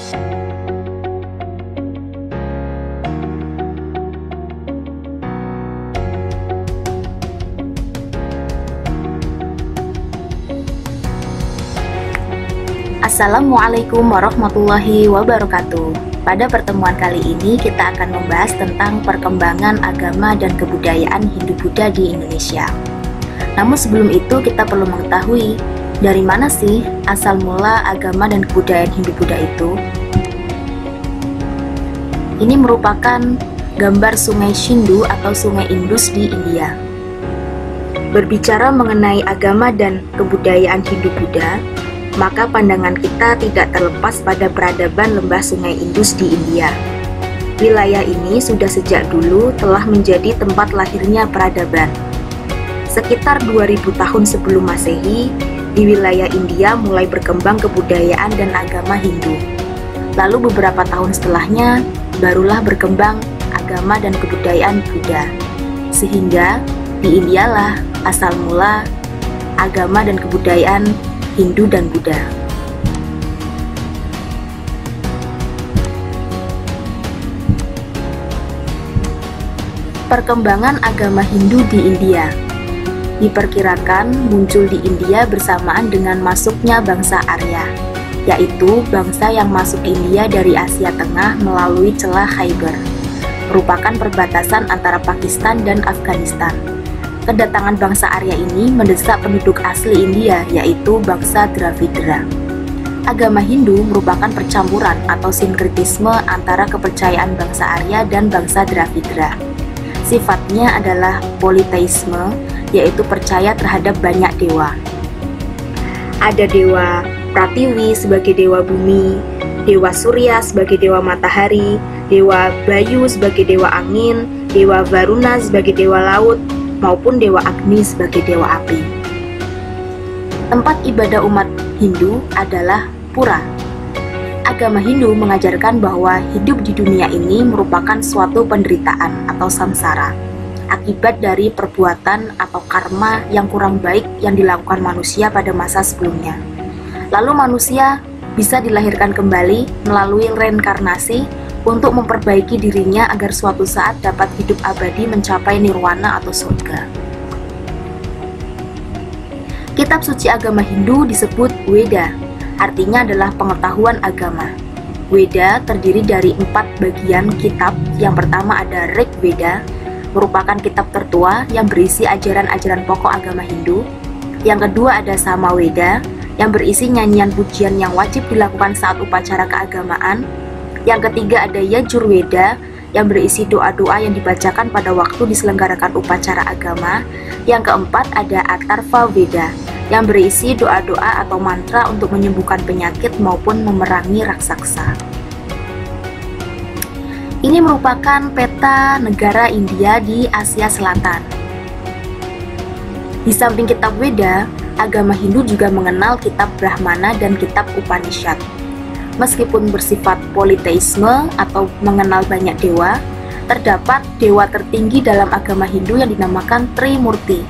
Assalamualaikum warahmatullahi wabarakatuh. Pada pertemuan kali ini kita akan membahas tentang perkembangan agama dan kebudayaan Hindu-Buddha di Indonesia. Namun sebelum itu kita perlu mengetahui dari mana sih asal mula agama dan kebudayaan Hindu-Buddha itu. Ini merupakan gambar sungai Sindhu atau sungai Indus di India. Berbicara mengenai agama dan kebudayaan Hindu-Buddha, maka pandangan kita tidak terlepas pada peradaban lembah sungai Indus di India. Wilayah ini sudah sejak dulu telah menjadi tempat lahirnya peradaban. Sekitar 2000 tahun sebelum Masehi, di wilayah India mulai berkembang kebudayaan dan agama Hindu. Lalu beberapa tahun setelahnya, barulah berkembang agama dan kebudayaan Buddha. Sehingga di Indialah asal mula agama dan kebudayaan Hindu dan Buddha. Perkembangan agama Hindu di India diperkirakan muncul di India bersamaan dengan masuknya bangsa Arya, yaitu bangsa yang masuk India dari Asia Tengah melalui celah Khyber, merupakan perbatasan antara Pakistan dan Afghanistan. Kedatangan bangsa Arya ini mendesak penduduk asli India, yaitu bangsa Dravidra. Agama Hindu merupakan percampuran atau sinkretisme antara kepercayaan bangsa Arya dan bangsa Dravidra. Sifatnya adalah politeisme, yaitu percaya terhadap banyak dewa. Ada dewa Pratiwi sebagai dewa bumi, dewa Surya sebagai dewa matahari, dewa Bayu sebagai dewa angin, dewa Varuna sebagai dewa laut, maupun dewa Agni sebagai dewa api. Tempat ibadah umat Hindu adalah pura. Agama Hindu mengajarkan bahwa hidup di dunia ini merupakan suatu penderitaan atau samsara, akibat dari perbuatan atau karma yang kurang baik yang dilakukan manusia pada masa sebelumnya. Lalu manusia bisa dilahirkan kembali melalui reinkarnasi untuk memperbaiki dirinya agar suatu saat dapat hidup abadi mencapai nirwana atau surga. Kitab suci agama Hindu disebut Weda, artinya adalah pengetahuan agama. Weda terdiri dari 4 bagian kitab. Yang pertama ada Rig Veda, merupakan kitab tertua yang berisi ajaran-ajaran pokok agama Hindu. Yang kedua ada Samaweda, yang berisi nyanyian pujian yang wajib dilakukan saat upacara keagamaan. Yang ketiga ada Yajurveda, yang berisi doa-doa yang dibacakan pada waktu diselenggarakan upacara agama. Yang keempat ada Atharva Veda, yang berisi doa-doa atau mantra untuk menyembuhkan penyakit maupun memerangi raksasa. Ini merupakan peta negara India di Asia Selatan. Di samping kitab Weda, agama Hindu juga mengenal kitab Brahmana dan kitab Upanishad. Meskipun bersifat politeisme atau mengenal banyak dewa, terdapat dewa tertinggi dalam agama Hindu yang dinamakan Trimurti,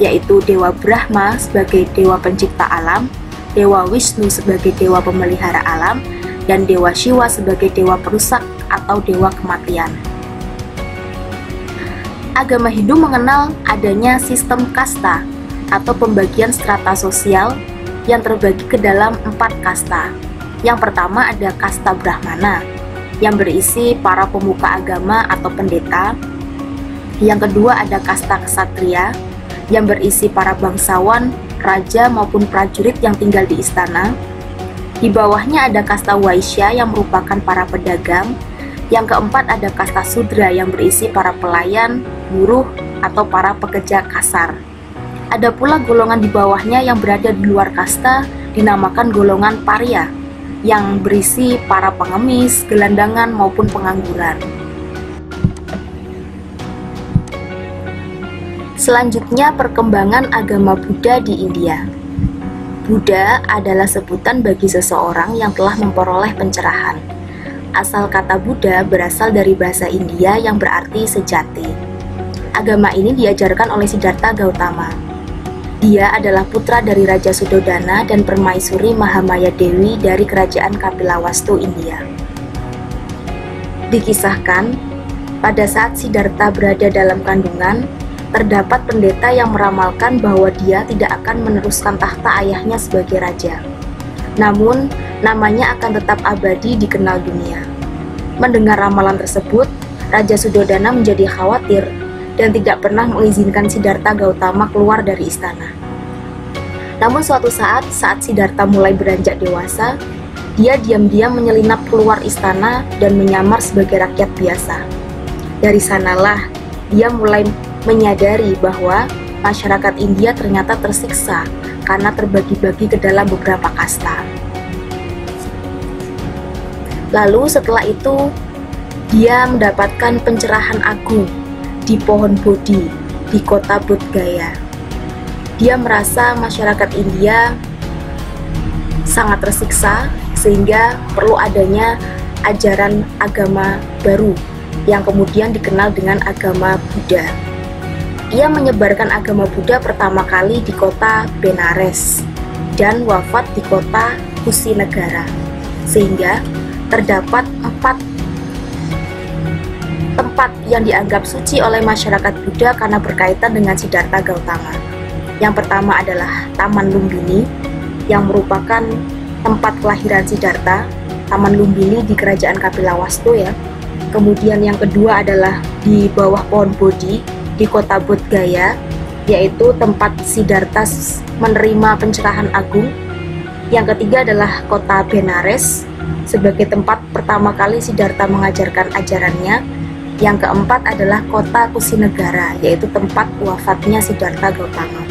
yaitu Dewa Brahma sebagai dewa pencipta alam, Dewa Wisnu sebagai dewa pemelihara alam, dan Dewa Shiva sebagai dewa perusak atau dewa kematian. Agama Hindu mengenal adanya sistem kasta atau pembagian strata sosial yang terbagi ke dalam 4 kasta. Yang pertama ada kasta Brahmana, yang berisi para pemuka agama atau pendeta. Yang kedua ada kasta Ksatria, yang berisi para bangsawan, raja maupun prajurit yang tinggal di istana. Di bawahnya ada kasta Waisya yang merupakan para pedagang. Yang keempat ada kasta Sudra yang berisi para pelayan, buruh, atau para pekerja kasar. Ada pula golongan di bawahnya yang berada di luar kasta, dinamakan golongan Parya, yang berisi para pengemis, gelandangan, maupun pengangguran. Selanjutnya, perkembangan agama Buddha di India. Buddha adalah sebutan bagi seseorang yang telah memperoleh pencerahan. Asal kata Buddha berasal dari bahasa India yang berarti sejati. Agama ini diajarkan oleh Siddhartha Gautama. Dia adalah putra dari Raja Sudodana dan Permaisuri Mahamaya Dewi dari Kerajaan Kapilawastu, India. Dikisahkan, pada saat Siddhartha berada dalam kandungan, terdapat pendeta yang meramalkan bahwa dia tidak akan meneruskan tahta ayahnya sebagai raja. Namun, namanya akan tetap abadi dikenal dunia. Mendengar ramalan tersebut, Raja Sudodana menjadi khawatir dan tidak pernah mengizinkan Siddhartha Gautama keluar dari istana. Namun suatu saat Siddhartha mulai beranjak dewasa, dia diam-diam menyelinap keluar istana dan menyamar sebagai rakyat biasa. Dari sanalah dia mulai menyadari bahwa masyarakat India ternyata tersiksa karena terbagi-bagi ke dalam beberapa kasta. Lalu setelah itu, dia mendapatkan pencerahan agung di pohon Bodhi di kota Bodh Gaya. Dia merasa masyarakat India sangat tersiksa sehingga perlu adanya ajaran agama baru yang kemudian dikenal dengan agama Buddha. Ia menyebarkan agama Buddha pertama kali di kota Benares dan wafat di kota Kusinegara, sehingga terdapat 4 tempat yang dianggap suci oleh masyarakat Buddha karena berkaitan dengan Siddhartha Gautama. Yang pertama adalah Taman Lumbini, yang merupakan tempat kelahiran Siddhartha, Taman Lumbini di Kerajaan Kapilawastu ya. Kemudian yang kedua adalah di bawah pohon Bodhi di kota Bodh Gaya, yaitu tempat Siddhartha menerima pencerahan agung. Yang ketiga adalah kota Benares, sebagai tempat pertama kali Siddhartha mengajarkan ajarannya. Yang keempat adalah kota Kusinegara, yaitu tempat wafatnya Siddhartha Gautama.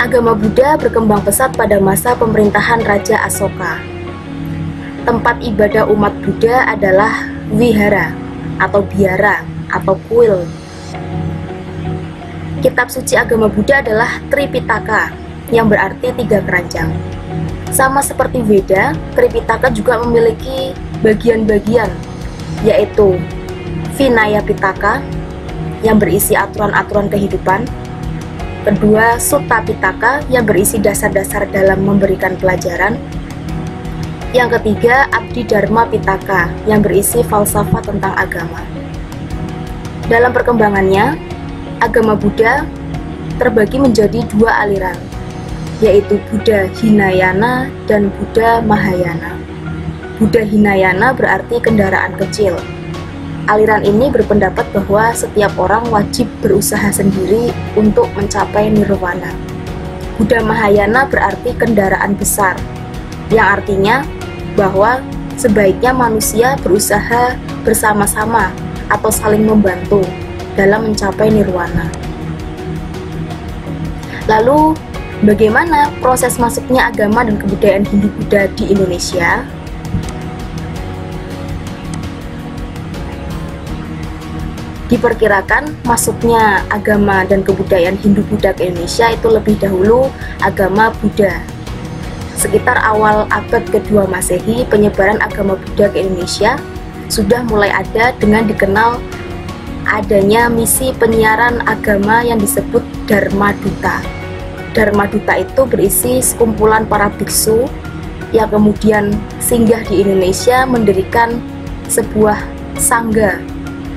Agama Buddha berkembang pesat pada masa pemerintahan Raja Asoka. Tempat ibadah umat Buddha adalah wihara atau biara atau kuil. Kitab suci agama Buddha adalah Tripitaka, yang berarti 3 keranjang. Sama seperti Veda, Tripitaka juga memiliki bagian-bagian, yaitu Vinaya Pitaka yang berisi aturan-aturan kehidupan, kedua Sutta Pitaka yang berisi dasar-dasar dalam memberikan pelajaran, yang ketiga Abdi Dharma Pitaka yang berisi falsafah tentang agama. Dalam perkembangannya, agama Buddha terbagi menjadi 2 aliran, yaitu Buddha Hinayana dan Buddha Mahayana. Buddha Hinayana berarti kendaraan kecil. Aliran ini berpendapat bahwa setiap orang wajib berusaha sendiri untuk mencapai nirwana. Buddha Mahayana berarti kendaraan besar, yang artinya bahwa sebaiknya manusia berusaha bersama-sama atau saling membantu dalam mencapai nirwana. Lalu, bagaimana proses masuknya agama dan kebudayaan Hindu-Buddha di Indonesia? Diperkirakan masuknya agama dan kebudayaan Hindu-Buddha ke Indonesia itu lebih dahulu agama Buddha. Sekitar awal abad ke-2 Masehi, penyebaran agama Buddha ke Indonesia sudah mulai ada dengan dikenal adanya misi penyiaran agama yang disebut Dharma Duta. Dharma Duta itu berisi sekumpulan para biksu yang kemudian singgah di Indonesia mendirikan sebuah sangga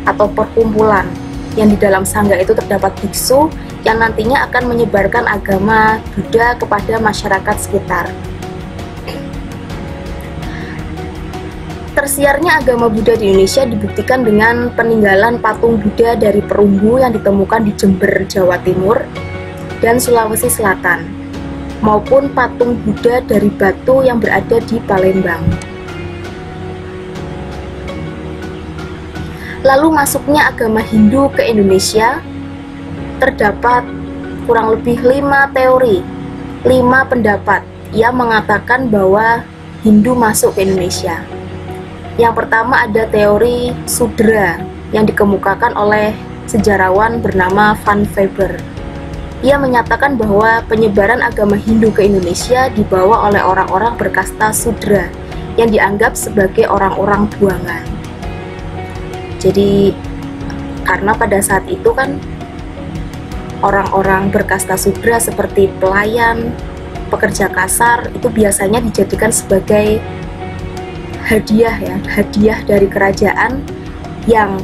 atau perkumpulan, yang di dalam sangga itu terdapat biksu yang nantinya akan menyebarkan agama Buddha kepada masyarakat sekitar. Tersiarnya agama Buddha di Indonesia dibuktikan dengan peninggalan patung Buddha dari perunggu yang ditemukan di Jember, Jawa Timur dan Sulawesi Selatan, maupun patung Buddha dari batu yang berada di Palembang. Lalu masuknya agama Hindu ke Indonesia, terdapat kurang lebih 5 teori, 5 pendapat yang mengatakan bahwa Hindu masuk ke Indonesia. Yang pertama ada teori Sudra yang dikemukakan oleh sejarawan bernama Van Weber. Ia menyatakan bahwa penyebaran agama Hindu ke Indonesia dibawa oleh orang-orang berkasta Sudra yang dianggap sebagai orang-orang buangan. Jadi karena pada saat itu kan orang-orang berkasta sudra seperti pelayan, pekerja kasar itu biasanya dijadikan sebagai hadiah ya, hadiah dari kerajaan yang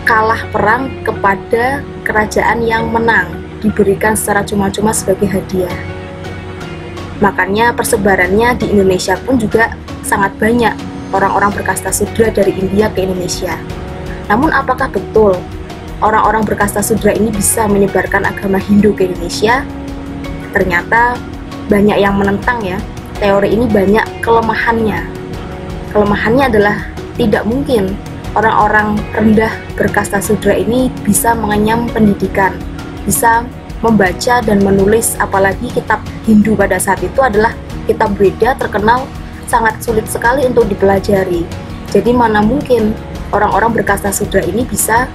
kalah perang kepada kerajaan yang menang, diberikan secara cuma-cuma sebagai hadiah. Makanya persebarannya di Indonesia pun juga sangat banyak orang-orang berkasta sudra dari India ke Indonesia. Namun apakah betul orang-orang berkasta sudra ini bisa menyebarkan agama Hindu ke Indonesia? Ternyata banyak yang menentang ya. Teori ini banyak kelemahannya. Kelemahannya adalah tidak mungkin orang-orang rendah berkasta sudra ini bisa mengenyam pendidikan, bisa membaca dan menulis, apalagi kitab Hindu pada saat itu adalah kitab Weda, terkenal sangat sulit sekali untuk dipelajari. Jadi mana mungkin orang-orang berkasta sudra ini bisa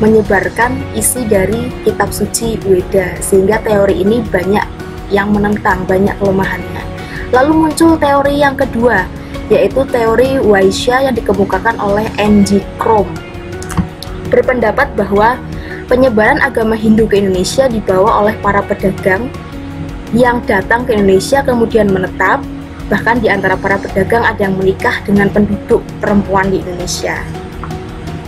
menyebarkan isi dari kitab suci Weda, sehingga teori ini banyak yang menentang, banyak kelemahannya. Lalu muncul teori yang kedua, yaitu teori Vaishya yang dikemukakan oleh N.G. Krom. Berpendapat bahwa penyebaran agama Hindu ke Indonesia dibawa oleh para pedagang yang datang ke Indonesia kemudian menetap. Bahkan di antara para pedagang ada yang menikah dengan penduduk perempuan di Indonesia,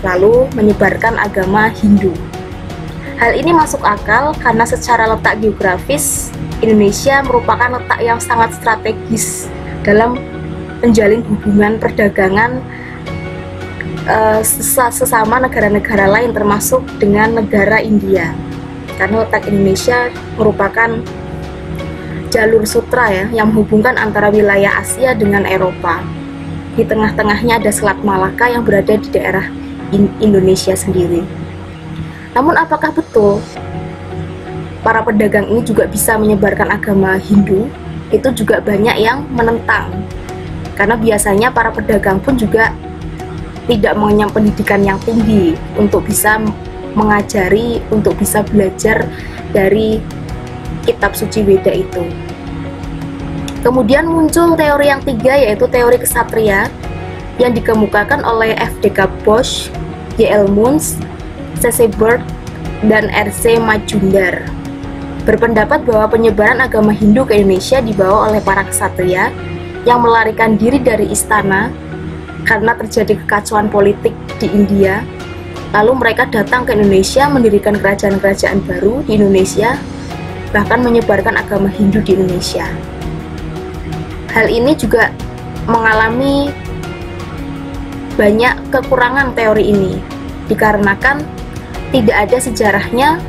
lalu menyebarkan agama Hindu. Hal ini masuk akal karena secara letak geografis, Indonesia merupakan letak yang sangat strategis dalam menjalin hubungan perdagangan sesama negara-negara lain, termasuk dengan negara India. Karena letak Indonesia merupakan jalur sutra ya, yang menghubungkan antara wilayah Asia dengan Eropa. Di tengah-tengahnya ada Selat Malaka yang berada di daerah Indonesia sendiri. Namun apakah betul para pedagang ini juga bisa menyebarkan agama Hindu? Itu juga banyak yang menentang. Karena biasanya para pedagang pun juga tidak mengenyam pendidikan yang tinggi untuk bisa mengajari, untuk bisa belajar dari kitab suci Weda itu. Kemudian muncul teori yang tiga, yaitu teori kesatria yang dikemukakan oleh F.D.K. Bosch, J.L. Muns, C.C. Bird, dan R.C. Majumdar. Berpendapat bahwa penyebaran agama Hindu ke Indonesia dibawa oleh para kesatria yang melarikan diri dari istana karena terjadi kekacauan politik di India. Lalu mereka datang ke Indonesia, mendirikan kerajaan-kerajaan baru di Indonesia, bahkan menyebarkan agama Hindu di Indonesia. Hal ini juga mengalami banyak kekurangan teori ini, dikarenakan tidak ada sejarahnya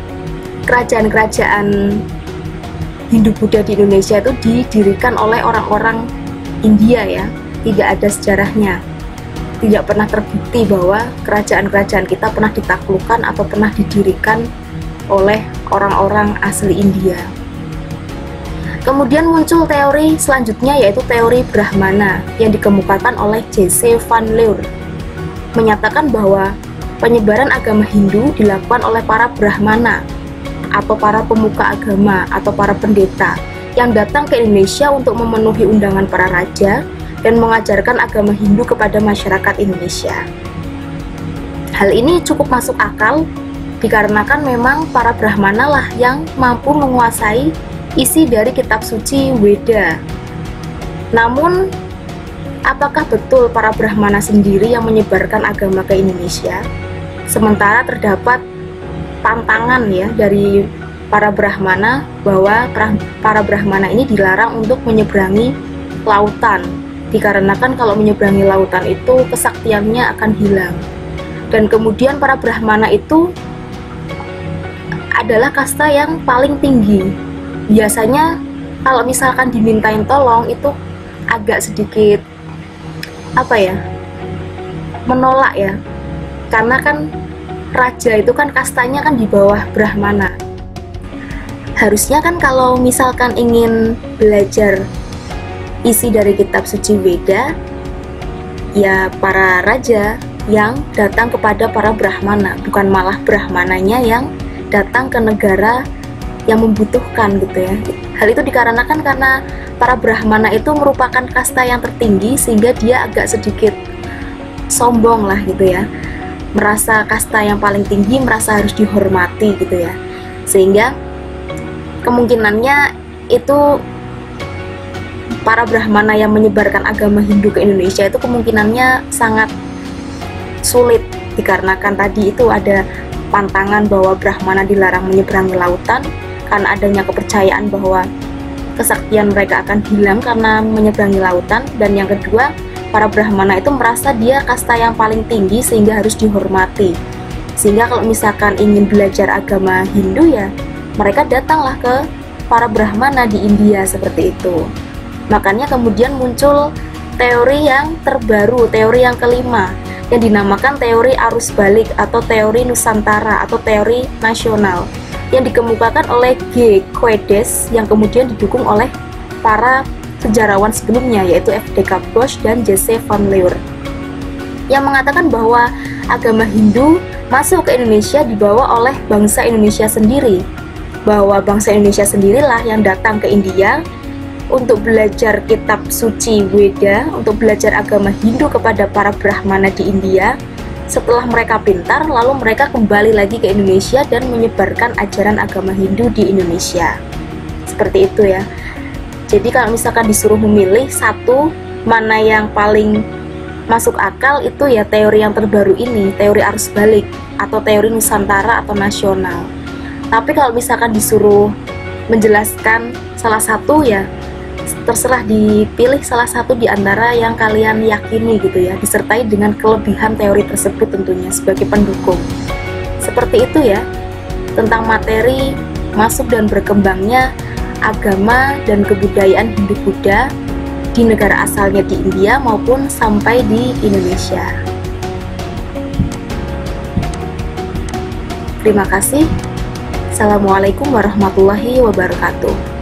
kerajaan-kerajaan Hindu-Buddha di Indonesia itu didirikan oleh orang-orang India ya, tidak ada sejarahnya. Tidak pernah terbukti bahwa kerajaan-kerajaan kita pernah ditaklukkan atau pernah didirikan oleh orang-orang asli India. Kemudian muncul teori selanjutnya, yaitu teori Brahmana yang dikemukakan oleh J.C. Van Leur, menyatakan bahwa penyebaran agama Hindu dilakukan oleh para Brahmana atau para pemuka agama atau para pendeta yang datang ke Indonesia untuk memenuhi undangan para raja dan mengajarkan agama Hindu kepada masyarakat Indonesia. Hal ini cukup masuk akal dikarenakan memang para Brahmana lah yang mampu menguasai isi dari kitab suci Weda. Namun, apakah betul para Brahmana sendiri yang menyebarkan agama ke Indonesia? Sementara terdapat pantangan ya dari para Brahmana bahwa para Brahmana ini dilarang untuk menyeberangi lautan, dikarenakan kalau menyeberangi lautan itu kesaktiannya akan hilang. Dan kemudian para Brahmana itu adalah kasta yang paling tinggi. Biasanya kalau misalkan dimintain tolong itu agak sedikit menolak ya, karena kan raja itu kan kastanya kan di bawah Brahmana. Harusnya kan kalau misalkan ingin belajar isi dari kitab suci Weda, ya para raja yang datang kepada para Brahmana, bukan malah Brahmananya yang datang ke negara yang membutuhkan gitu ya. Hal itu dikarenakan karena para Brahmana itu merupakan kasta yang tertinggi, sehingga dia agak sedikit sombong lah gitu ya, merasa kasta yang paling tinggi, merasa harus dihormati gitu ya. Sehingga kemungkinannya itu para Brahmana yang menyebarkan agama Hindu ke Indonesia itu kemungkinannya sangat sulit, dikarenakan tadi itu ada pantangan bahwa Brahmana dilarang menyeberangi lautan karena adanya kepercayaan bahwa kesaktian mereka akan hilang karena menyeberangi lautan. Dan yang kedua, para Brahmana itu merasa dia kasta yang paling tinggi sehingga harus dihormati. Sehingga kalau misalkan ingin belajar agama Hindu ya mereka datanglah ke para Brahmana di India seperti itu. Makanya kemudian muncul teori yang terbaru, teori yang kelima, yang dinamakan teori arus balik atau teori Nusantara atau teori nasional, yang dikemukakan oleh G. Quedes yang kemudian didukung oleh para sejarawan sebelumnya yaitu F.D.K. Bosch dan J.C. Van Leur, yang mengatakan bahwa agama Hindu masuk ke Indonesia dibawa oleh bangsa Indonesia sendiri, bahwa bangsa Indonesia sendirilah yang datang ke India untuk belajar kitab suci Weda, untuk belajar agama Hindu kepada para Brahmana di India. Setelah mereka pintar, lalu mereka kembali lagi ke Indonesia dan menyebarkan ajaran agama Hindu di Indonesia. Seperti itu ya. Jadi kalau misalkan disuruh memilih satu mana yang paling masuk akal, itu ya teori yang terbaru ini, teori arus balik atau teori Nusantara atau nasional. Tapi kalau misalkan disuruh menjelaskan salah satu ya terserah, dipilih salah satu di antara yang kalian yakini gitu ya, disertai dengan kelebihan teori tersebut tentunya sebagai pendukung. Seperti itu ya tentang materi masuk dan berkembangnya agama dan kebudayaan Hindu-Buddha di negara asalnya di India maupun sampai di Indonesia. Terima kasih. Assalamualaikum warahmatullahi wabarakatuh.